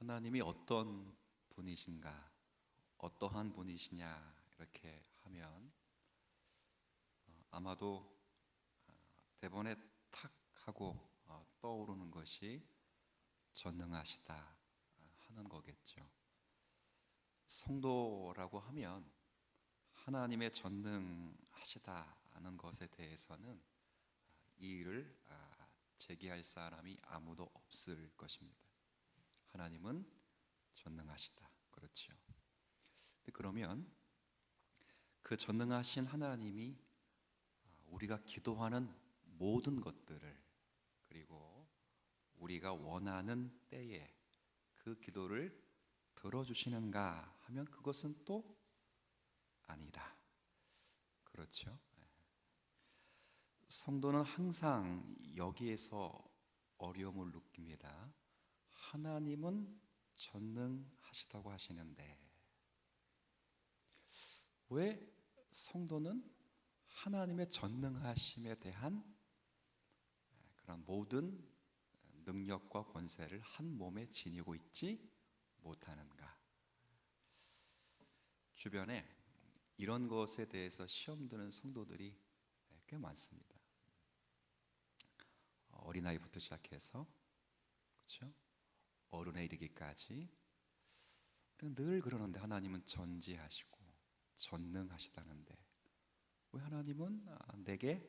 하나님이 어떤 분이신가, 어떠한 분이시냐 이렇게 하면 아마도 대본에 탁 하고 떠오르는 것이 전능하시다 하는 거겠죠. 성도라고 하면 하나님의 전능하시다는 것에 대해서는 이의를 제기할 사람이 아무도 없을 것입니다. 하나님은 전능하시다. 그렇죠. 그러면 그 전능하신 하나님이 우리가 기도하는 모든 것들을, 그리고 우리가 원하는 때에 그 기도를 들어주시는가 하면 그것은 또 아니다. 그렇죠. 성도는 항상 여기에서 어려움을 느낍니다. 하나님은 전능하시다고 하시는데 왜 성도는 하나님의 전능하심에 대한 그런 모든 능력과 권세를 한 몸에 지니고 있지 못하는가? 주변에 이런 것에 대해서 시험 드는 성도들이 꽤 많습니다. 어린아이부터 시작해서, 그렇죠? 어른에 이르기까지 우리가 늘 그러는데 하나님은 전지하시고 전능하시다는데 왜 하나님은 내게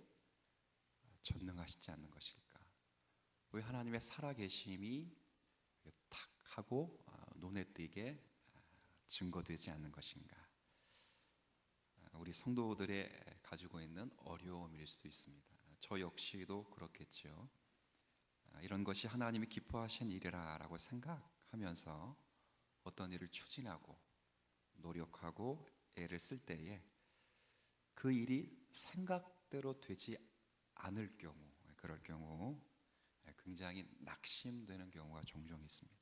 전능하시지 않는 것일까? 왜 하나님의 살아계심이 탁 하고 눈에 띄게 증거되지 않는 것인가? 우리 성도들의 가지고 있는 어려움일 수도 있습니다. 저 역시도 그렇겠죠. 이런 것이 하나님이 기뻐하신 일이라고 생각하면서 어떤 일을 추진하고 노력하고 애를 쓸 때에 그 일이 생각대로 되지 않을 경우, 그럴 경우 굉장히 낙심되는 경우가 종종 있습니다.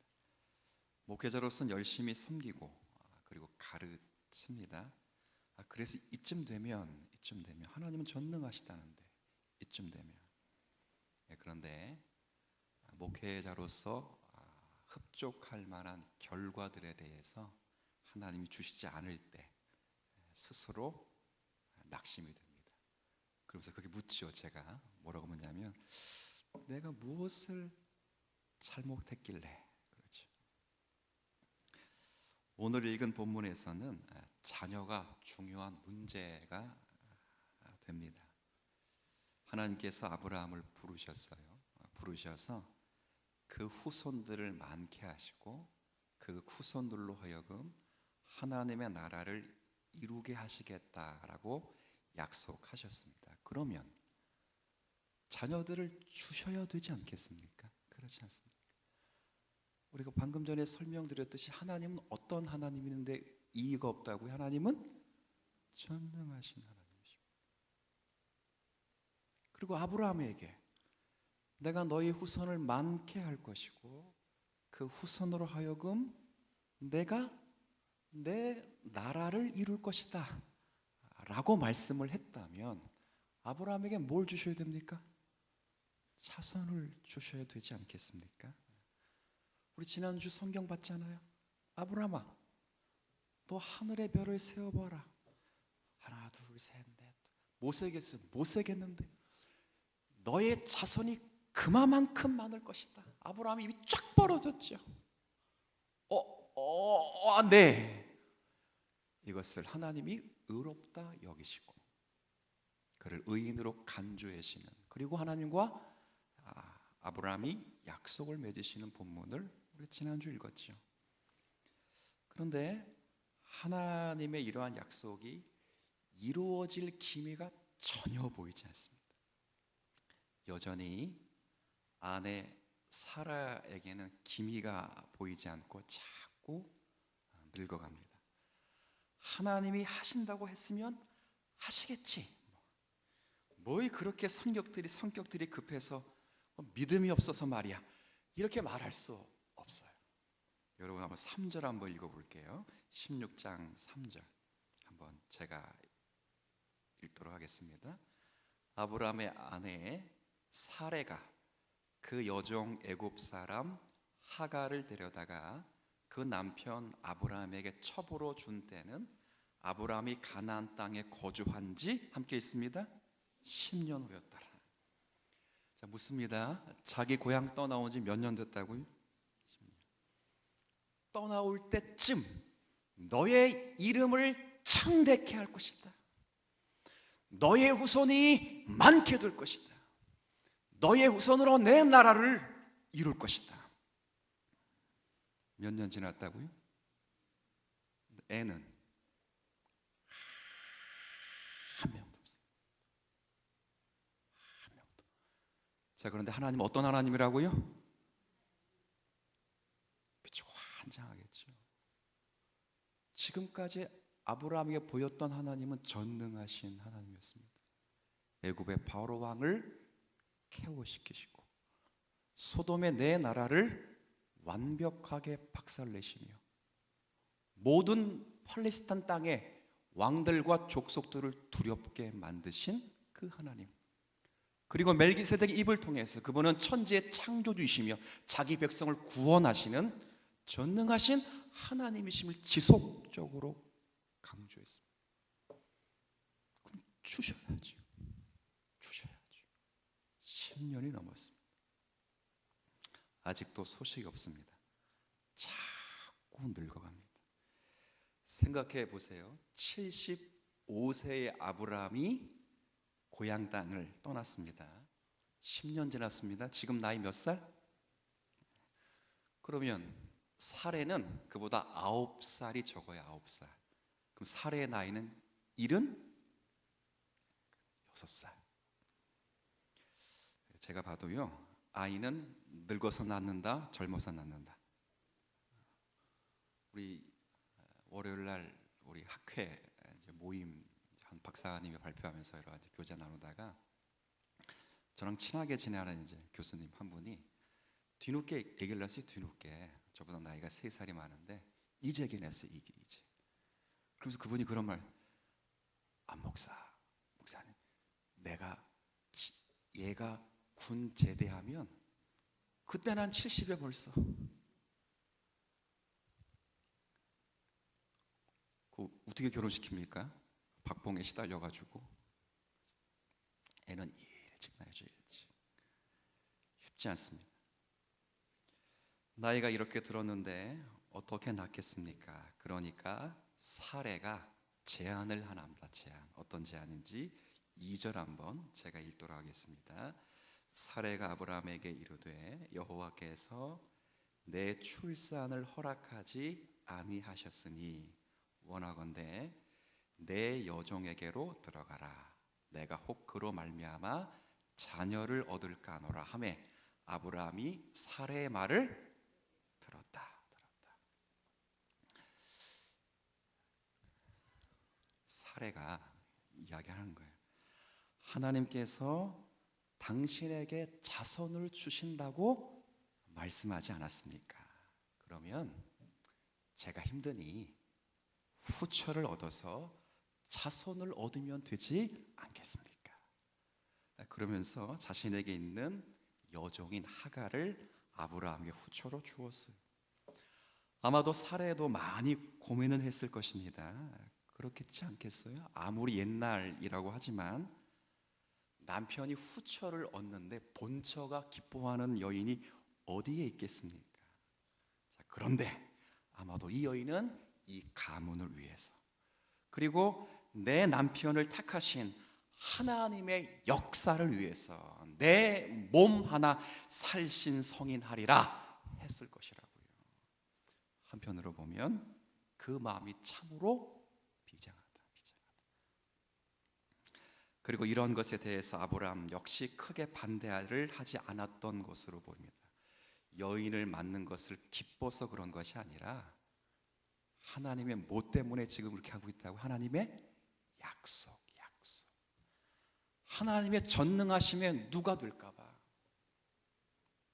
목회자로서는 열심히 섬기고 그리고 가르칩니다. 그래서 이쯤 되면 하나님은 전능하시다는데 이쯤 되면, 그런데 목회자로서 흡족할 만한 결과들에 대해서 하나님이 주시지 않을 때 스스로 낙심이 됩니다. 그러면서 그게 묻죠. 제가 뭐라고 묻냐면 내가 무엇을 잘못했길래. 그렇죠. 오늘 읽은 본문에서는 자녀가 중요한 문제가 됩니다. 하나님께서 아브라함을 부르셔서 그 후손들을 많게 하시고 그 후손들로 하여금 하나님의 나라를 이루게 하시겠다라고 약속하셨습니다. 그러면 자녀들을 주셔야 되지 않겠습니까? 그렇지 않습니까? 우리가 방금 전에 설명드렸듯이 하나님은 어떤 하나님인데 이의가 없다고요? 하나님은 전능하신 하나님이십니다. 그리고 아브라함에게 내가 너희 후손을 많게 할 것이고 그 후손으로 하여금 내가 내 나라를 이룰 것이다 라고 말씀을 했다면 아브라함에게 뭘 주셔야 됩니까? 자손을 주셔야 되지 않겠습니까? 우리 지난주 성경 봤잖아요. 아브라함아, 너 하늘의 별을 세어봐라. 하나, 둘, 셋, 넷. 못 세겠는데 너의 자손이 그만큼 많을 것이다. 아브라함이 입이 쫙 벌어졌죠. 네. 이것을 하나님이 의롭다 여기시고 그를 의인으로 간주하시는, 그리고 하나님과 아브라함이 약속을 맺으시는 본문을 우리 지난주 읽었죠. 그런데 하나님의 이러한 약속이 이루어질 기미가 전혀 보이지 않습니다. 여전히 아내 사라에게는 기미가 보이지 않고 자꾸 늙어갑니다. 하나님이 하신다고 했으면 하시겠지. 뭐이 그렇게 성격들이 급해서 믿음이 없어서 말이야. 이렇게 말할 수 없어요. 여러분 한번 3절 한번 읽어볼게요. 16장 3절 한번 제가 읽도록 하겠습니다. 아브라함의 아내 사레가 그 여종 애굽 사람 하갈을 데려다가 그 남편 아브라함에게 첩으로 준 때는 아브라함이 가나안 땅에 거주한 지 함께 있습니다 10년 후였더라. 자, 묻습니다. 자기 고향 떠나온 지 몇 년 됐다고요? 10년. 떠나올 때쯤 너의 이름을 창대케 할 것이다. 너의 후손이 많게 될 것이다. 너의 후손으로 내 나라를 이룰 것이다. 몇 년 지났다고요? 애는 한 명도 없어요. 한 명도. 자, 그런데 하나님은 어떤 하나님이라고요? 빛이 환장하겠죠. 지금까지 아브라함에게 보였던 하나님은 전능하신 하나님이었습니다. 애굽의 바로 왕을 케어시키시고 소돔의 내 나라를 완벽하게 박살내시며 모든 팔레스타인 땅에 왕들과 족속들을 두렵게 만드신 그 하나님, 그리고 멜기세덱의 입을 통해서 그분은 천지의 창조주이시며 자기 백성을 구원하시는 전능하신 하나님이심을 지속적으로 강조했습니다. 그럼 주셔야죠. 10년이 넘었습니다. 아직도 소식이 없습니다. 자꾸 늙어갑니다. 생각해 보세요. 75세의 아브라함이 고향 땅을 떠났습니다. 10년 지났습니다. 지금 나이 몇 살? 그러면 사레는 그보다 9살이 적어요. 9살. 그럼 사레의 나이는 76살. 제가 봐도요, 아이는 늙어서 낳는다, 젊어서 낳는다. 우리 월요일 날 우리 학회 이제 모임 한 박사님이 발표하면서 여러 가지 교제 나누다가 저랑 친하게 지내는 이제 교수님 한 분이 뒤늦게 얘기를 했어요. 뒤늦게 저보다 나이가 3살이 많은데 이제 얘기를 했어요. 이제. 그러면서 그분이 그런 말, 목사님, 얘가 군 제대하면 그때 난 70에 벌써. 어떻게 결혼시킵니까? 박봉에 시달려가지고 애는 일찍 낳아야죠. 일찍. 쉽지 않습니다. 나이가 이렇게 들었는데 어떻게 낳겠습니까? 그러니까 사레가 제안을 하나 합니다. 제안. 어떤 제안인지 2절 한번 제가 읽도록 하겠습니다. 사레가 아브라함에게 이르되 여호와께서 내 출산을 허락하지 아니하셨으니 원하건대 내 여종에게로 들어가라. 내가 혹 그로 말미암아 자녀를 얻을까 하노라 하매 아브라함이 사레의 말을 들었다. 사레가 이야기하는 거예요. 하나님께서 당신에게 자손을 주신다고 말씀하지 않았습니까? 그러면 제가 힘드니 후처를 얻어서 자손을 얻으면 되지 않겠습니까? 그러면서 자신에게 있는 여종인 하갈을 아브라함에게 후처로 주었어요. 아마도 사레도 많이 고민을 했을 것입니다. 그렇겠지 않겠어요? 아무리 옛날이라고 하지만 남편이 후처를 얻는데 본처가 기뻐하는 여인이 어디에 있겠습니까? 자, 그런데 아마도 이 여인은 이 가문을 위해서, 그리고 내 남편을 택하신 하나님의 역사를 위해서 내 몸 하나 살신성인하리라 했을 것이라고요. 한편으로 보면 그 마음이 참으로 비장하다. 그리고 이런 것에 대해서 아브라함 역시 크게 반대를 하지 않았던 것으로 보입니다. 여인을 맞는 것을 기뻐서 그런 것이 아니라 하나님의 뭐 때문에 지금 그렇게 하고 있다고? 하나님의 약속. 하나님의 전능하심에 누가 될까 봐,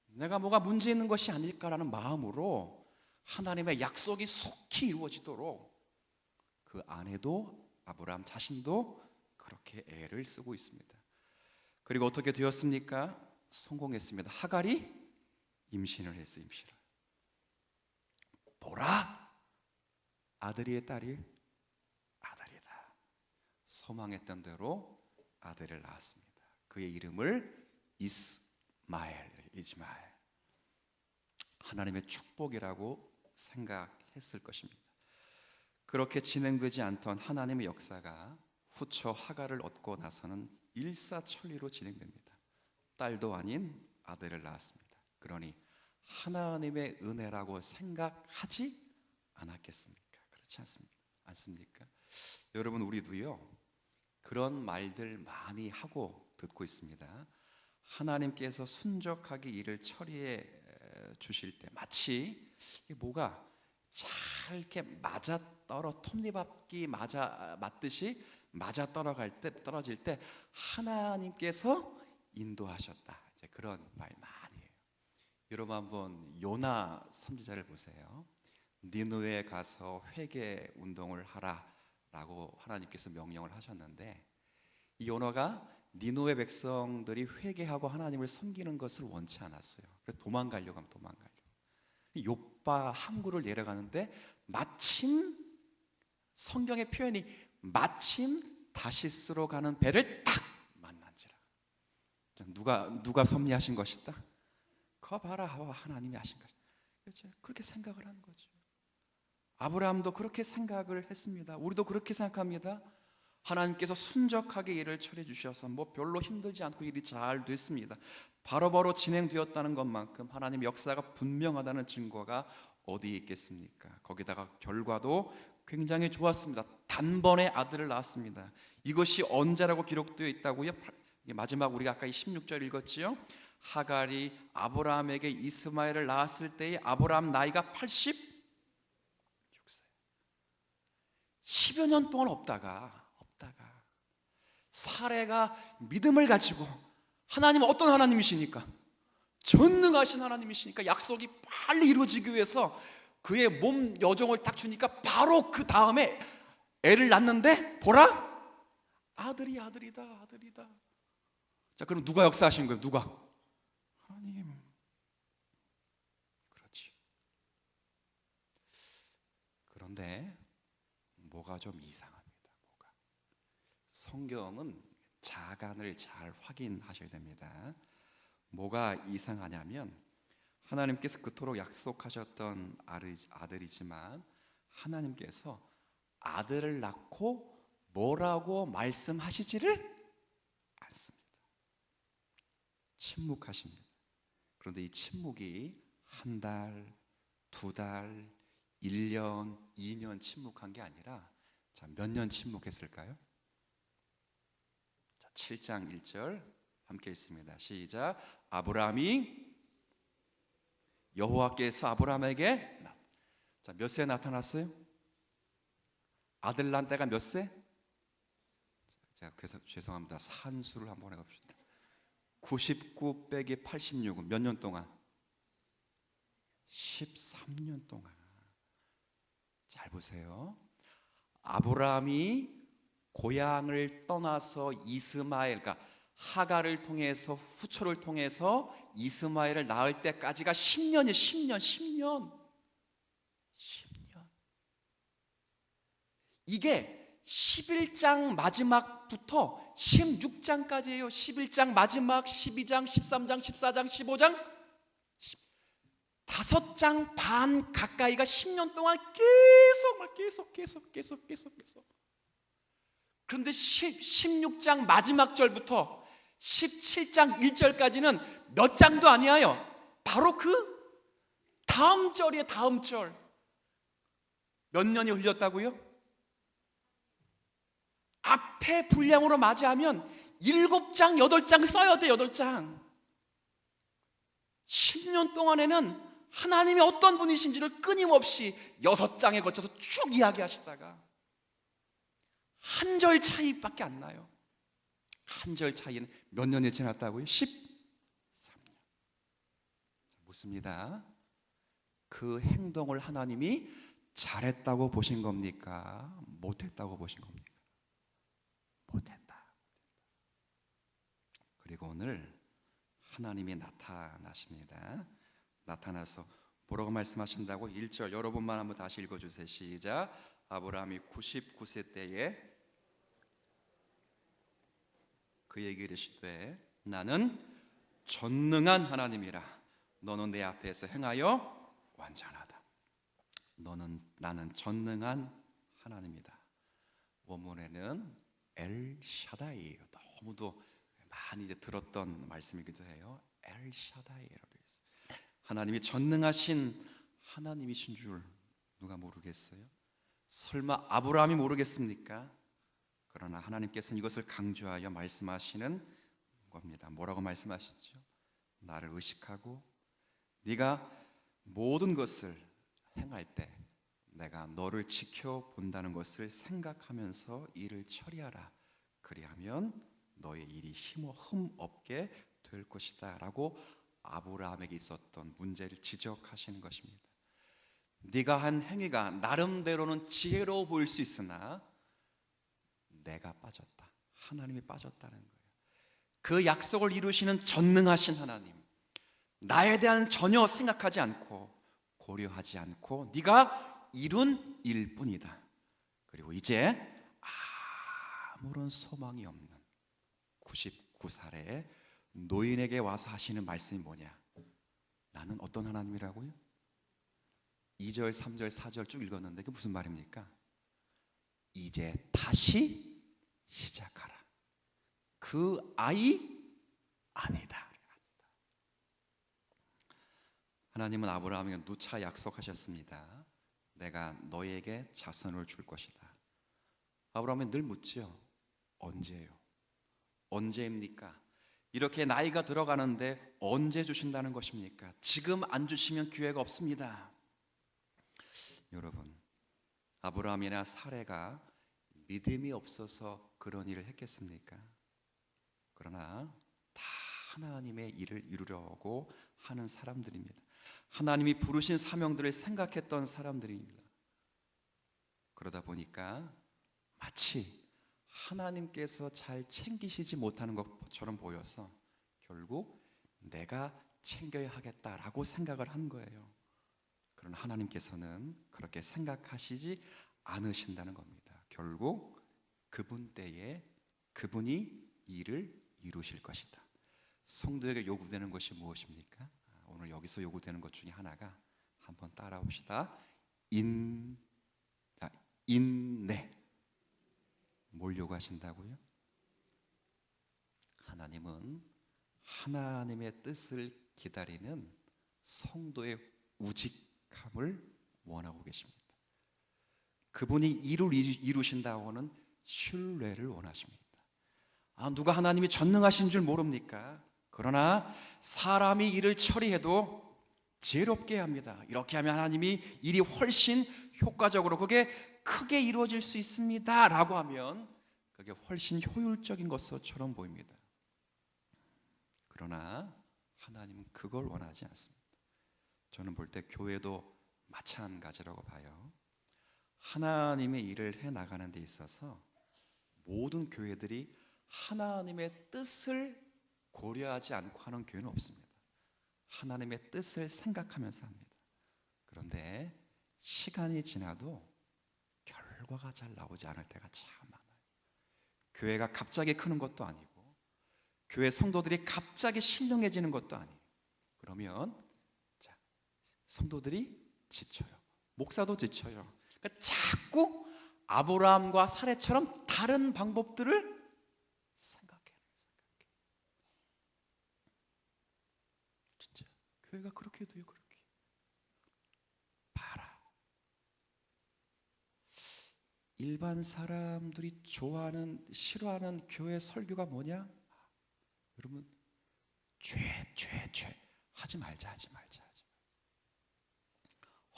내가 뭐가 문제 있는 것이 아닐까라는 마음으로 하나님의 약속이 속히 이루어지도록 그 아내도 아브라함 자신도 그렇게 애를 쓰고 있습니다. 그리고 어떻게 되었습니까? 성공했습니다. 하갈이 임신을 했어요. 보라, 아들이의 딸이 아들이다. 소망했던 대로 아들을 낳았습니다. 그의 이름을 이스마엘. 하나님의 축복이라고 생각했을 것입니다. 그렇게 진행되지 않던 하나님의 역사가 후처 하갈을 얻고 나서는 일사천리로 진행됩니다. 딸도 아닌 아들을 낳았습니다. 그러니 하나님의 은혜라고 생각하지 않았겠습니까? 그렇지 않습니까? 여러분, 우리도요 그런 말들 많이 하고 듣고 있습니다. 하나님께서 순적하게 일을 처리해 주실 때 마치 뭐가 잘 이렇게 톱니바퀴 맞듯이 맞아 떨어질 때 하나님께서 인도하셨다. 이제 그런 말 많이 해요. 여러분, 한번 요나 선지자를 보세요. 니느웨에 가서 회개 운동을 하라라고 하나님께서 명령을 하셨는데, 이 요나가 니느웨 백성들이 회개하고 하나님을 섬기는 것을 원치 않았어요. 그래서 도망가려고 하면 도망가려고. 욥바 항구를 내려가는데 마침 성경의 표현이 마침 다시스로 가는 배를 딱 만난지라. 누가 섭리하신 것이다? 거 봐라, 하나님이 하신 것이다. 그렇죠? 그렇게 생각을 하는 거죠. 아브라함도 그렇게 생각을 했습니다. 우리도 그렇게 생각합니다. 하나님께서 순적하게 일을 처리해 주셔서 별로 힘들지 않고 일이 잘 됐습니다. 바로바로 진행되었다는 것만큼 하나님의 역사가 분명하다는 증거가 어디에 있겠습니까? 거기다가 결과도 굉장히 좋았습니다. 단번에 아들을 낳았습니다. 이것이 언제라고 기록되어 있다고요? 마지막 우리가 아까 16절 읽었지요? 하갈이 아브라함에게 이스마엘을 낳았을 때의 아브라함 나이가 86세. 10여 년 동안 없다가 사레가 믿음을 가지고, 하나님은 어떤 하나님이시니까? 전능하신 하나님이시니까 약속이 빨리 이루어지기 위해서 그의 몸 여종을 딱 주니까 바로 그 다음에 애를 낳는데 보라, 아들이다. 자, 그럼 누가 역사하신 거예요? 누가? 하나님. 그렇지. 그런데 뭐가 좀 이상합니다. 성경은 자간을 잘 확인하셔야 됩니다. 뭐가 이상하냐면, 하나님께서 그토록 약속하셨던 아들이지만 하나님께서 아들을 낳고 뭐라고 말씀하시지를 않습니다. 침묵하십니다. 그런데 이 침묵이 한 달, 두 달, 1년, 2년 침묵한 게 아니라, 자, 몇 년 침묵했을까요? 7장 1절 함께 읽습니다. 시작. 아브라함이 여호와께서 아브라함에게 몇 세에 나타났어요? 아들 낳은 때가 몇 세? 제가 그래서 죄송합니다. 산수를 한번 해봅시다. 99 빼기 86은 몇 년 동안? 13년 동안. 잘 보세요. 아브라함이 고향을 떠나서 이스마엘, 그러니까 하갈을 통해서 후초를 통해서 이스마엘을 낳을 때까지가 10년이에요. 10년. 이게 11장 마지막부터 16장까지예요. 11장 마지막, 12장, 13장, 14장, 15장 5장 반 가까이가 10년 동안 계속. 그런데 16장 마지막 절부터 17장 1절까지는 몇 장도 아니에요. 바로 그 다음 절이에요. 다음 절. 몇 년이 흘렸다고요? 앞에 분량으로 맞이하면 7장, 8장 써야 돼. 8장. 10년 동안에는 하나님이 어떤 분이신지를 끊임없이 6장에 걸쳐서 쭉 이야기하시다가 한 절 차이밖에 안 나요. 한 절 차이는 몇 년이 지났다고요? 13년. 묻습니다. 그 행동을 하나님이 잘했다고 보신 겁니까? 못했다고 보신 겁니까? 못했다. 그리고 오늘 하나님이 나타나십니다. 나타나서 뭐라고 말씀하신다고? 1절 여러분만 한번 다시 읽어주세요. 시작. 아브라함이 99세 때에 그에게 이르시되 나는 전능한 하나님이라 너는 내 앞에서 행하여 완전하다. 나는 전능한 하나님이다. 원문에는 엘샤다이, 너무도 많이 이제 들었던 말씀이기도 해요. 엘샤다이라고 되어 있어요. 하나님이 전능하신 하나님이신 줄 누가 모르겠어요? 설마 아브라함이 모르겠습니까? 그러나 하나님께서는 이것을 강조하여 말씀하시는 겁니다. 뭐라고 말씀하시죠? 나를 의식하고 네가 모든 것을 행할 때 내가 너를 지켜본다는 것을 생각하면서 일을 처리하라. 그리하면 너의 일이 흠없게 될 것이다 라고 아브라함에게 있었던 문제를 지적하시는 것입니다. 네가 한 행위가 나름대로는 지혜로워 보일 수 있으나 내가 빠졌다, 하나님이 빠졌다는 거예요. 그 약속을 이루시는 전능하신 하나님, 나에 대한 전혀 생각하지 않고 고려하지 않고 네가 이룬 일뿐이다. 그리고 이제 아무런 소망이 없는 99살의 노인에게 와서 하시는 말씀이 뭐냐? 나는 어떤 하나님이라고요? 2절, 3절, 4절 쭉 읽었는데 그게 무슨 말입니까? 이제 다시 시작하라. 그 아이 아니다. 하나님은 아브라함에게 누차 약속하셨습니다. 내가 너에게 자손을 줄 것이다. 아브라함은 늘 묻지요. 언제요? 언제입니까? 이렇게 나이가 들어가는데 언제 주신다는 것입니까? 지금 안 주시면 기회가 없습니다. 여러분, 아브라함이나 사레가 믿음이 없어서 그런 일을 했겠습니까? 그러나 다 하나님의 일을 이루려고 하는 사람들입니다. 하나님이 부르신 사명들을 생각했던 사람들입니다. 그러다 보니까 마치 하나님께서 잘 챙기시지 못하는 것처럼 보여서 결국 내가 챙겨야 하겠다라고 생각을 한 거예요. 그러나 하나님께서는 그렇게 생각하시지 않으신다는 겁니다. 결국 그분 때에 그분이 일을 이루실 것이다. 성도에게 요구되는 것이 무엇입니까? 오늘 여기서 요구되는 것 중에 하나가 한번 따라봅시다. 인내. 뭘 요구하신다고요? 하나님은 하나님의 뜻을 기다리는 성도의 우직함을 원하고 계십니다. 그분이 일을 이루신다고는 신뢰를 원하십니다. 누가 하나님이 전능하신 줄 모릅니까? 그러나 사람이 일을 처리해도 지혜롭게 합니다. 이렇게 하면 하나님이 일이 훨씬 효과적으로 그게 크게 이루어질 수 있습니다 라고 하면 그게 훨씬 효율적인 것처럼 보입니다. 그러나 하나님은 그걸 원하지 않습니다. 저는 볼 때 교회도 마찬가지라고 봐요. 하나님의 일을 해나가는 데 있어서 모든 교회들이 하나님의 뜻을 고려하지 않고 하는 교회는 없습니다. 하나님의 뜻을 생각하면서 합니다. 그런데 시간이 지나도 결과가 잘 나오지 않을 때가 참 많아요. 교회가 갑자기 크는 것도 아니고 교회 성도들이 갑자기 신령해지는 것도 아니에요. 그러면 성도들이 지쳐요. 목사도 지쳐요. 그러니까 자꾸 아브라함과 사레처럼 다른 방법들을 생각해. 진짜 교회가 그렇게 돼요. 그렇게 봐라. 일반 사람들이 좋아하는 싫어하는 교회 설교가 뭐냐? 여러분, 죄 하지 말자.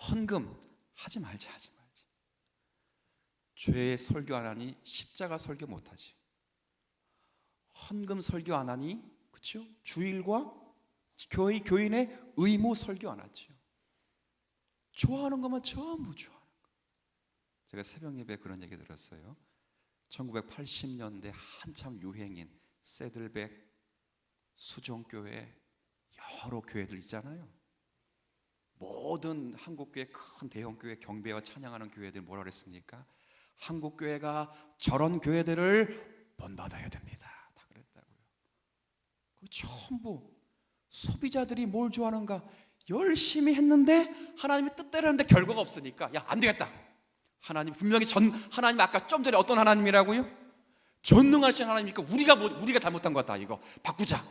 헌금 하지 말자. 죄 설교 안 하니 십자가 설교 못 하지. 헌금 설교 안 하니, 그렇죠? 주일과 교인의 의무 설교 안 하죠. 좋아하는 것만 전부 좋아하는 거. 제가 새벽 예배에 그런 얘기 들었어요. 1980년대 한참 유행인 새들백 수종교회 여러 교회들 있잖아요. 모든 한국교회 큰 대형교회 경배와 찬양하는 교회들 뭐라 그랬습니까? 한국교회가 저런 교회들을 본받아야 됩니다. 다 그랬다고요. 전부 소비자들이 뭘 좋아하는가 열심히 했는데 하나님이 뜻대로 했는데 결과가 없으니까 야, 안 되겠다. 하나님 분명히 하나님 아까 좀 전에 어떤 하나님이라고요? 전능하신 하나님이니까 우리가 잘못한 것 같다. 이거 바꾸자.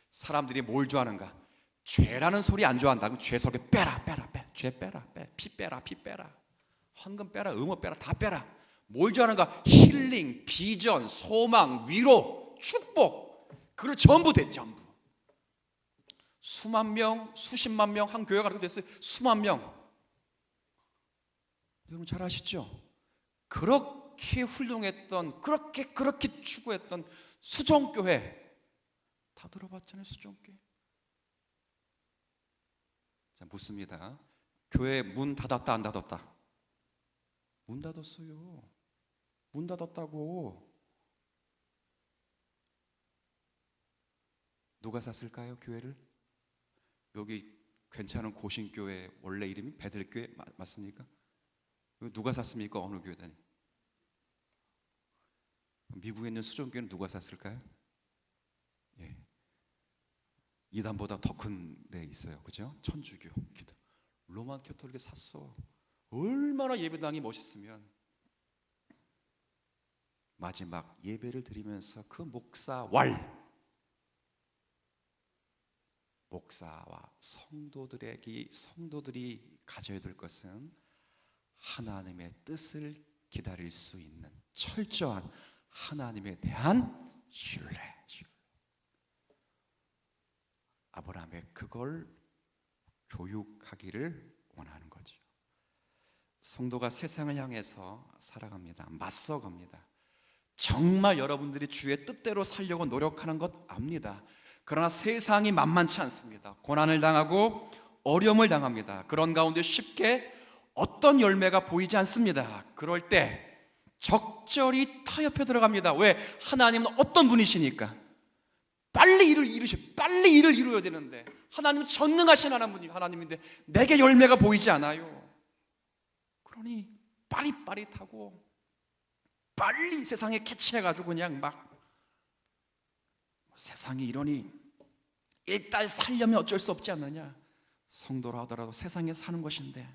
사람들이 뭘 좋아하는가? 죄라는 소리 안 좋아한다. 그럼 죄 속에 빼라. 죄 빼라. 피 빼라. 헌금 빼라. 음업 빼라. 다 빼라. 뭘 좋아하는가? 힐링, 비전, 소망, 위로, 축복. 그걸 전부 돼. 전부. 수만 명, 수십만 명 한 교회가 그렇게 됐어요. 수만 명. 여러분 잘 아시죠? 그렇게 훌륭했던, 그렇게 추구했던 수종교회 다 들어봤잖아요. 수종교회. 자, 묻습니다. 교회 문 닫았다 안 닫았다? 문 닫았어요. 문 닫았다고. 누가 샀을까요? 교회를? 여기 괜찮은 고신교회 원래 이름이 베들교회 맞습니까? 누가 샀습니까? 어느 교회다니? 미국에 있는 수종교회는 누가 샀을까요? 예. 이단보다 더 큰 데 있어요. 그죠? 천주교, 기도. 로만 캐톨릭이 샀어. 얼마나 예배당이 멋있으면 마지막 예배를 드리면서 그 목사와 성도들이 가져야 될 것은 하나님의 뜻을 기다릴 수 있는 철저한 하나님에 대한 신뢰. 아브라함의 그걸 교육하기를 원하는 거죠. 성도가 세상을 향해서 살아갑니다. 맞서갑니다. 정말 여러분들이 주의 뜻대로 살려고 노력하는 것 압니다. 그러나 세상이 만만치 않습니다. 고난을 당하고 어려움을 당합니다. 그런 가운데 쉽게 어떤 열매가 보이지 않습니다. 그럴 때 적절히 타협해 들어갑니다. 왜? 하나님은 어떤 분이시니까 빨리 일을 이루어야 되는데 하나님은 전능하신 하나님인데 내게 열매가 보이지 않아요. 그러니 빠릿빠릿하고 빨리 세상에 캐치해가지고 그냥 막 세상이 이러니 일단 살려면 어쩔 수 없지 않느냐. 성도라 하더라도 세상에 사는 것인데.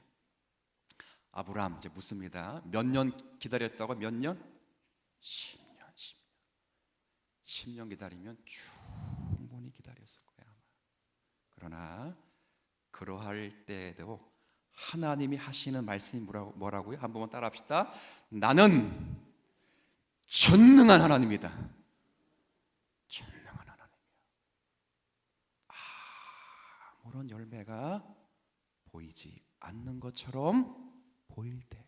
아브라함 이제 묻습니다. 몇 년 기다렸다고? 몇 년? 10년 기다리면 충분히 기다렸을 거야 아마. 그러나 그러할 때에도 하나님이 하시는 말씀이 뭐라고요? 한 번만 따라합시다. 나는 전능한 하나님이다. 전능한 하나님이야. 아무런 열매가 보이지 않는 것처럼 보일 때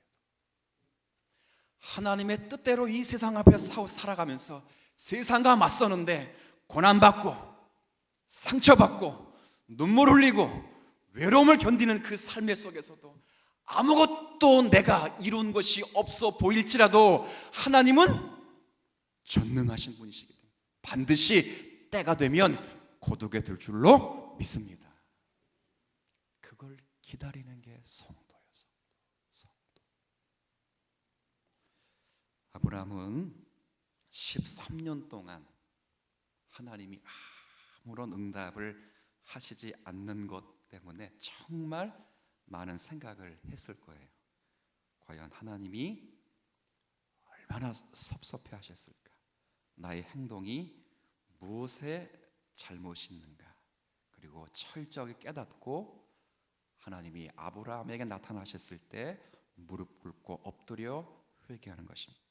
하나님의 뜻대로 이 세상 앞에서 살아가면서 세상과 맞서는데 고난받고 상처받고 눈물 흘리고 외로움을 견디는 그 삶의 속에서도 아무것도 내가 이룬 것이 없어 보일지라도 하나님은 전능하신 분이시기 때문에 반드시 때가 되면 거두게 될 줄로 믿습니다. 그걸 기다리는 게 성도예요. 성도. 아브라함은 13년 동안 하나님이 아무런 응답을 하시지 않는 것 때문에 정말 많은 생각을 했을 거예요. 과연 하나님이 얼마나 섭섭해 하셨을까? 나의 행동이 무엇에 잘못이 있는가? 그리고 철저하게 깨닫고 하나님이 아브라함에게 나타나셨을 때 무릎 꿇고 엎드려 회개하는 것입니다.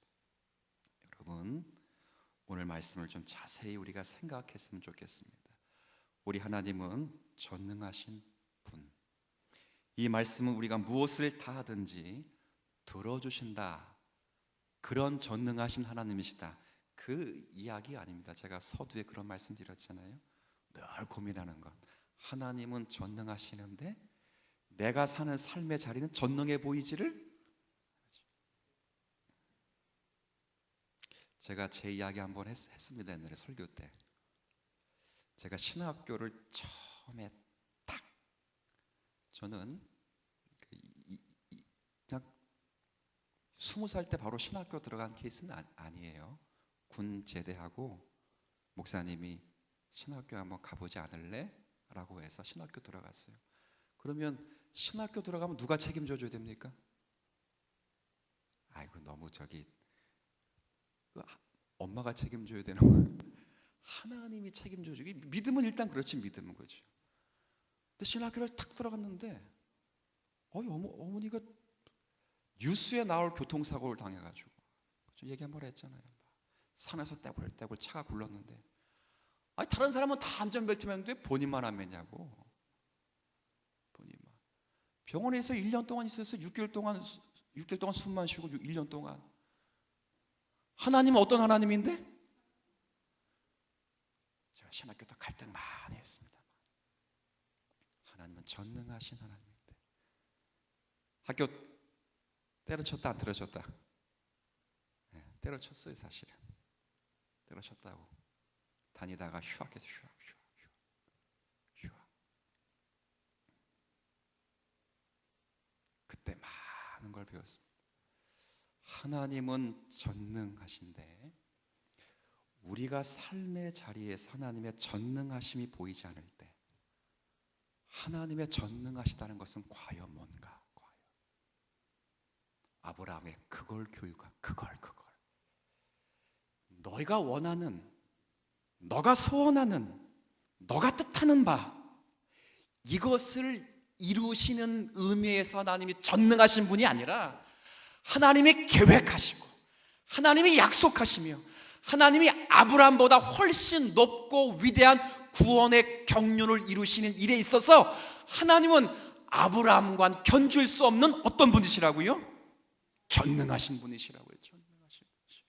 여러분, 오늘 말씀을 좀 자세히 우리가 생각했으면 좋겠습니다. 우리 하나님은 전능하신 분. 이 말씀은 우리가 무엇을 다 하든지 들어주신다. 그런 전능하신 하나님이시다. 그 이야기 아닙니다. 제가 서두에 그런 말씀 드렸잖아요. 늘 고민하는 것. 하나님은 전능하시는데 내가 사는 삶의 자리는 전능해 보이지를. 제가 제 이야기 한번 했습니다. 옛날에 설교 때. 제가 신학교를 처음에 딱 저는 그냥 20살 때 바로 신학교 들어간 케이스는 아니에요. 군 제대하고 목사님이 신학교 한번 가보지 않을래? 라고 해서 신학교 들어갔어요. 그러면 신학교 들어가면 누가 책임져 줘야 됩니까? 아이고 너무 엄마가 책임져야 되는 거예요. 하나님이 책임져 주기. 믿음은 일단 그렇지, 믿음은 거죠. 근데 신학교를 탁 들어갔는데 어머니가 뉴스에 나올 교통사고를 당해가지고 얘기 한번 했잖아요. 산에서 떼굴떼굴 차가 굴렀는데 아니 다른 사람은 다 안전벨트 맸는데 본인만 안 매냐고. 본인만. 병원에서 1년 동안 있어서 6개월 동안 숨만 쉬고 1년 동안. 하나님은 어떤 하나님인데? 제가 신학교 때 갈등 많이 했습니다. 하나님은 전능하신 하나님인데. 학교 때려쳤다 안 때려쳤다? 네, 때려쳤어요 사실은. 때려쳤다고. 다니다가 휴학해서 휴학. 그때 많은 걸 배웠습니다. 하나님은 전능하신데 우리가 삶의 자리에서 하나님의 전능하심이 보이지 않을 때 하나님의 전능하시다는 것은 과연 뭔가? 아브라함의 그걸 교육한 그걸 너희가 원하는, 너가 소원하는, 너가 뜻하는 바 이것을 이루시는 의미에서 하나님이 전능하신 분이 아니라 하나님이 계획하시고 하나님이 약속하시며 하나님이 아브라함보다 훨씬 높고 위대한 구원의 경륜을 이루시는 일에 있어서 하나님은 아브라함과는 견줄 수 없는 어떤 분이시라고요? 전능하신 분이시라고요. 전능하신 분이시.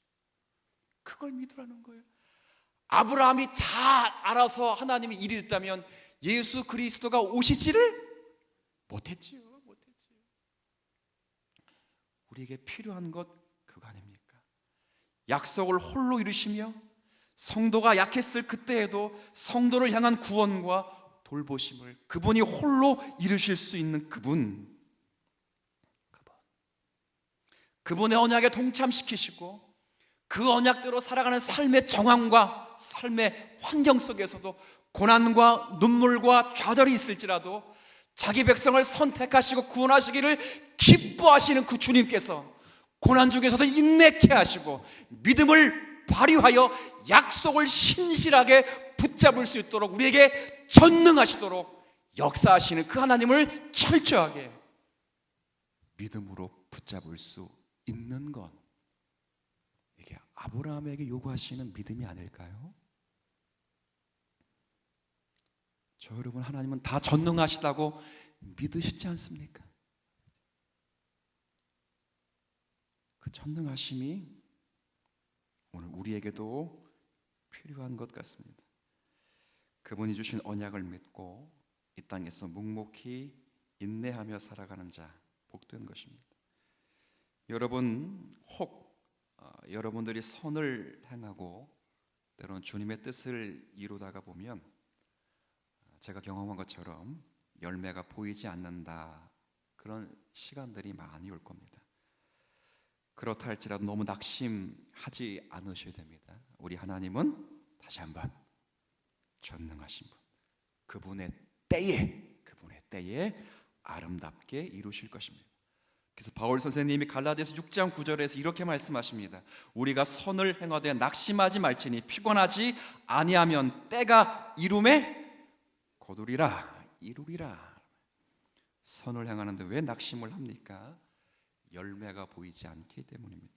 그걸 믿으라는 거예요. 아브라함이 잘 알아서 하나님이 일이 됐다면 예수 그리스도가 오시지를 못했지요. 우리에게 필요한 것 그거 아닙니까? 약속을 홀로 이루시며 성도가 약했을 그때에도 성도를 향한 구원과 돌보심을 그분이 홀로 이루실 수 있는 그분의 언약에 동참시키시고 그 언약대로 살아가는 삶의 정황과 삶의 환경 속에서도 고난과 눈물과 좌절이 있을지라도 자기 백성을 선택하시고 구원하시기를 기뻐하시는 그 주님께서 고난 중에서도 인내케 하시고 믿음을 발휘하여 약속을 신실하게 붙잡을 수 있도록 우리에게 전능하시도록 역사하시는 그 하나님을 철저하게 믿음으로 붙잡을 수 있는 것, 이게 아브라함에게 요구하시는 믿음이 아닐까요? 저 여러분, 하나님은 다 전능하시다고 믿으시지 않습니까? 그 전능하심이 오늘 우리에게도 필요한 것 같습니다. 그분이 주신 언약을 믿고 이 땅에서 묵묵히 인내하며 살아가는 자 복된 것입니다. 여러분, 혹 여러분들이 선을 행하고 때로는 주님의 뜻을 이루다가 보면 제가 경험한 것처럼 열매가 보이지 않는다, 그런 시간들이 많이 올 겁니다. 그렇다 할지라도 너무 낙심하지 않으셔야 됩니다. 우리 하나님은 다시 한번 전능하신 분, 그분의 때에 아름답게 이루실 것입니다. 그래서 바울 선생님이 갈라디아서 6장 9절에서 이렇게 말씀하십니다. 우리가 선을 행하되 낙심하지 말지니 피곤하지 아니하면 때가 이름에 이루리라. 선을 행하는데 왜 낙심을 합니까? 열매가 보이지 않기 때문입니다.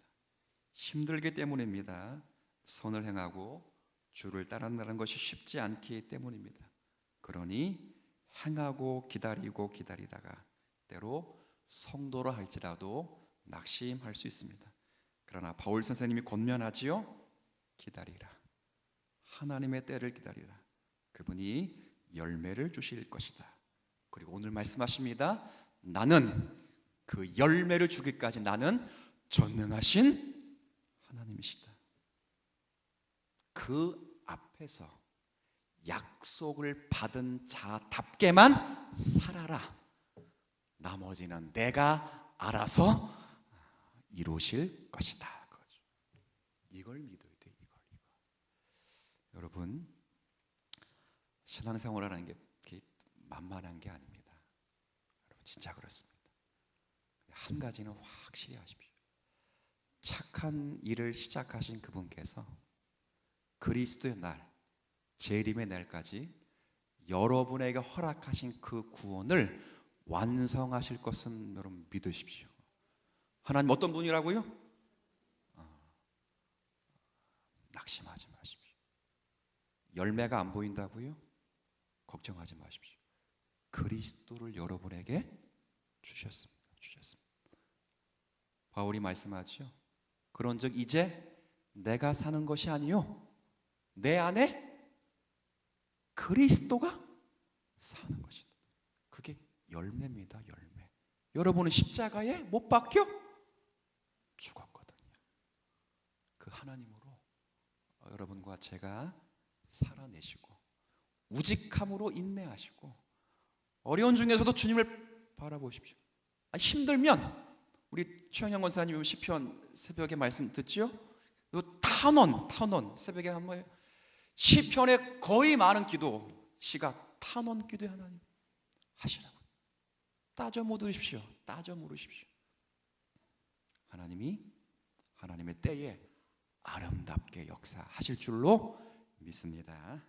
힘들기 때문입니다. 선을 행하고 주를 따른다는 것이 쉽지 않기 때문입니다. 그러니 행하고 기다리다가 때로 성도라 할지라도 낙심할 수 있습니다. 그러나 바울 선생님이 권면하지요. 기다리라. 하나님의 때를 기다리라. 그분이 열매를 주실 것이다. 그리고 오늘 말씀하십니다. 나는 그 열매를 주기까지 나는 전능하신 하나님이시다. 그 앞에서 약속을 받은 자답게만 살아라. 나머지는 내가 알아서 이루실 것이다. 그거죠. 이걸 믿어야 돼. 이걸. 여러분, 신앙생활이라는 게 만만한 게 아닙니다. 여러분, 진짜 그렇습니다. 한 가지는 확실히 아십시오. 착한 일을 시작하신 그분께서 그리스도의 날, 재림의 날까지 여러분에게 허락하신 그 구원을 완성하실 것은 여러분 믿으십시오. 하나님 어떤 분이라고요? 낙심하지 마십시오. 열매가 안 보인다고요? 걱정하지 마십시오. 그리스도를 여러분에게 주셨습니다. 바울이 말씀하죠. 그런즉 이제 내가 사는 것이 아니요 내 안에 그리스도가 사는 것이다. 그게 열매입니다. 열매. 여러분은 십자가에 못 박혀 죽었거든요. 그 하나님으로 여러분과 제가 살아내시고 우직함으로 인내하시고 어려운 중에서도 주님을 바라보십시오. 힘들면 우리 최영영 권사님 시편 새벽에 말씀 듣죠? 탄원 새벽에 한번 시편에 거의 많은 기도 시가 탄원 기도에 하나님 하시라고 따져 물으십시오. 하나님이 하나님의 때에 아름답게 역사하실 줄로 믿습니다.